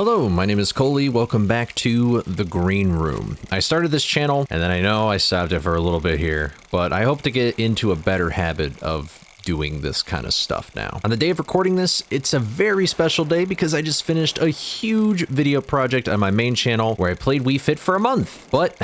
Hello, my name is Coley. Welcome back to The Green Room. I started this channel, and then I know I stopped it for a little bit here, but I hope to get into a better habit of doing this kind of stuff now. On the day of recording this, it's a very special day because I just finished a huge video project on my main channel where I played Wii Fit for a month, but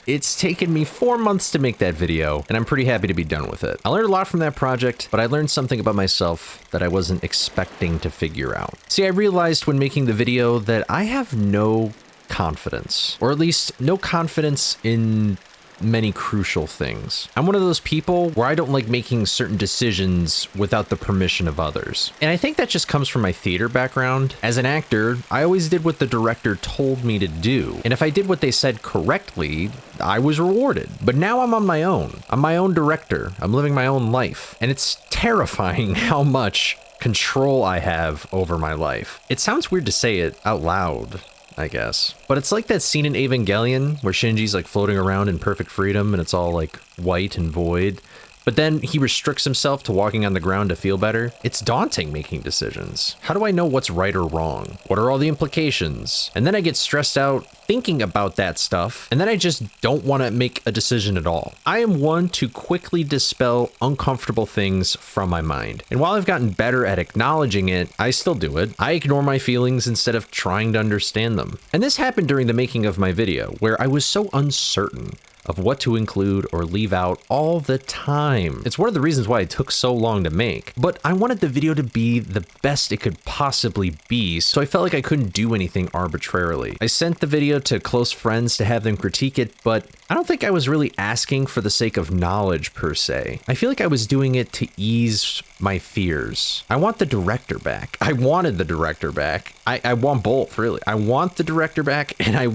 it's taken me 4 months to make that video, and I'm pretty happy to be done with it. I learned a lot from that project, but I learned something about myself that I wasn't expecting to figure out. See, I realized when making the video that I have no confidence, or at least no confidence in many crucial things. I'm one of those people where I don't like making certain decisions without the permission of others. And I think that just comes from my theater background. As an actor, I always did what the director told me to do. And if I did what they said correctly, I was rewarded. But now I'm on my own. I'm my own director. I'm living my own life. And it's terrifying how much control I have over my life. It sounds weird to say it out loud, I guess. But it's like that scene in Evangelion where Shinji's like floating around in perfect freedom and it's all like white and void. But then he restricts himself to walking on the ground to feel better. It's daunting making decisions. How do I know what's right or wrong? What are all the implications? And then I get stressed out thinking about that stuff, and then I just don't want to make a decision at all. I am one to quickly dispel uncomfortable things from my mind. And while I've gotten better at acknowledging it, I still do it. I ignore my feelings instead of trying to understand them. And this happened during the making of my video, where I was so uncertain of what to include or leave out all the time. It's one of the reasons why it took so long to make, but I wanted the video to be the best it could possibly be, so I felt like I couldn't do anything arbitrarily. I sent the video to close friends to have them critique it, but I don't think I was really asking for the sake of knowledge per se. I feel like I was doing it to ease my fears. I want the director back. I wanted the director back. I want both, really. I want the director back, and I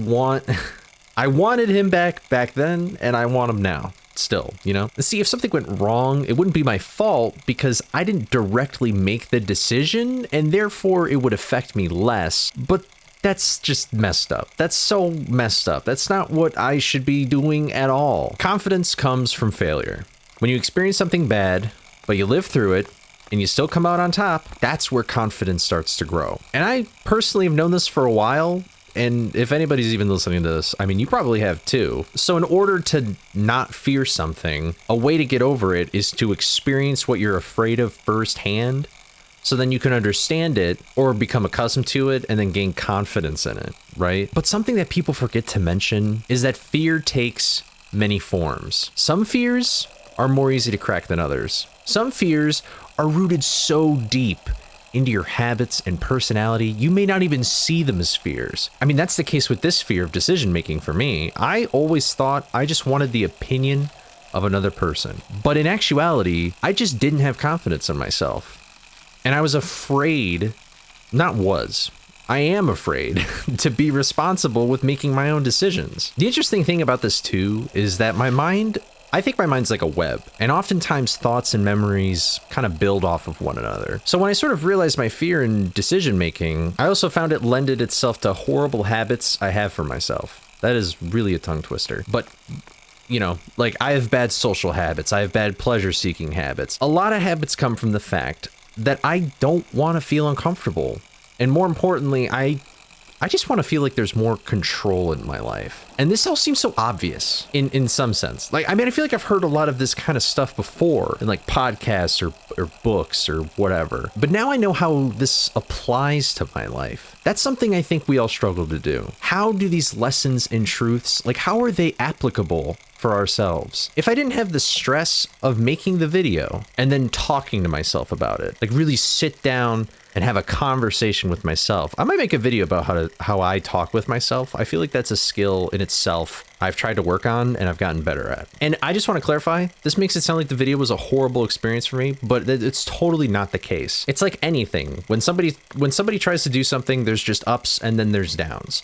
wanted him back then, and I want him now. Still, you know? See, if something went wrong, it wouldn't be my fault because I didn't directly make the decision, and therefore it would affect me less. But that's just messed up. That's so messed up. That's not what I should be doing at all. Confidence comes from failure. When you experience something bad, but you live through it, and you still come out on top, that's where confidence starts to grow. And I personally have known this for a while. And if anybody's even listening to this, I mean, you probably have too. So in order to not fear something, a way to get over it is to experience what you're afraid of firsthand, so then you can understand it or become accustomed to it and then gain confidence in it, right? But something that people forget to mention is that fear takes many forms. Some fears are more easy to crack than others. Some fears are rooted so deep into your habits and personality, you may not even see them as fears. I mean, that's the case with this fear of decision making for me. I always thought I just wanted the opinion of another person. But in actuality, I just didn't have confidence in myself. And I was afraid, I am afraid to be responsible with making my own decisions. The interesting thing about this too is that I think my mind's like a web, and oftentimes thoughts and memories kind of build off of one another. So when I sort of realized my fear in decision making, I also found it lended itself to horrible habits I have for myself. That is really a tongue twister. But, you know, like I have bad social habits, I have bad pleasure seeking habits. A lot of habits come from the fact that I don't want to feel uncomfortable. And more importantly, I just want to feel like there's more control in my life. And this all seems so obvious in some sense. Like, I mean, I feel like I've heard a lot of this kind of stuff before in like podcasts or books or whatever. But now I know how this applies to my life. That's something I think we all struggle to do. How do these lessons and truths, like how are they applicable for ourselves? If I didn't have the stress of making the video and then talking to myself about it, like really sit down and have a conversation with myself, I might make a video about how I talk with myself. I feel like that's a skill in itself I've tried to work on and I've gotten better at. And I just want to clarify, this makes it sound like the video was a horrible experience for me, but it's totally not the case. It's like anything. When somebody tries to do something, there's just ups and then there's downs.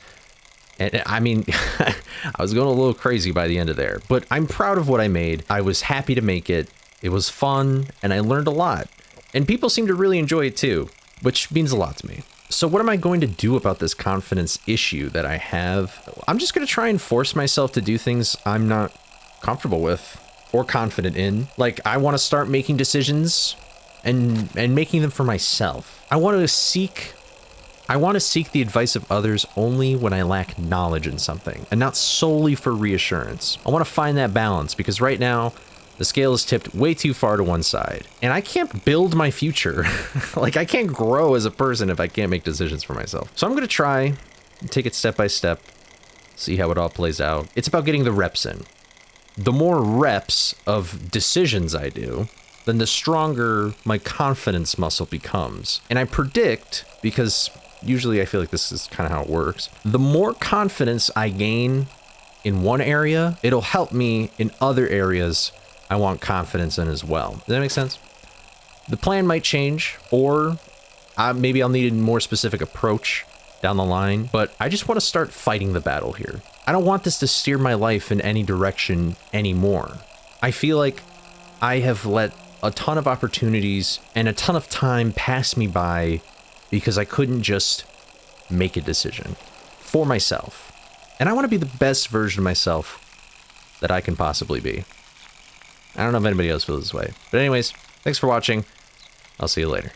And I mean, I was going a little crazy by the end of there, but I'm proud of what I made. I was happy to make it. It was fun and I learned a lot. And people seem to really enjoy it too, which means a lot to me. So what am I going to do about this confidence issue that I have? I'm just going to try and force myself to do things I'm not comfortable with or confident in. Like, I want to start making decisions and making them for myself. I want to seek I want to seek the advice of others only when I lack knowledge in something, and not solely for reassurance. I want to find that balance, because right now, the scale is tipped way too far to one side, and I can't build my future. Like, I can't grow as a person if I can't make decisions for myself. So I'm going to try and take it step by step, see how it all plays out. It's about getting the reps in. The more reps of decisions I do, then the stronger my confidence muscle becomes. And I predict, because usually I feel like this is kind of how it works, the more confidence I gain in one area, it'll help me in other areas I want confidence in as well. Does that make sense? The plan might change, or maybe I'll need a more specific approach down the line, but I just want to start fighting the battle here. I don't want this to steer my life in any direction anymore. I feel like I have let a ton of opportunities and a ton of time pass me by because I couldn't just make a decision for myself. And I want to be the best version of myself that I can possibly be. I don't know if anybody else feels this way. But anyways, thanks for watching. I'll see you later.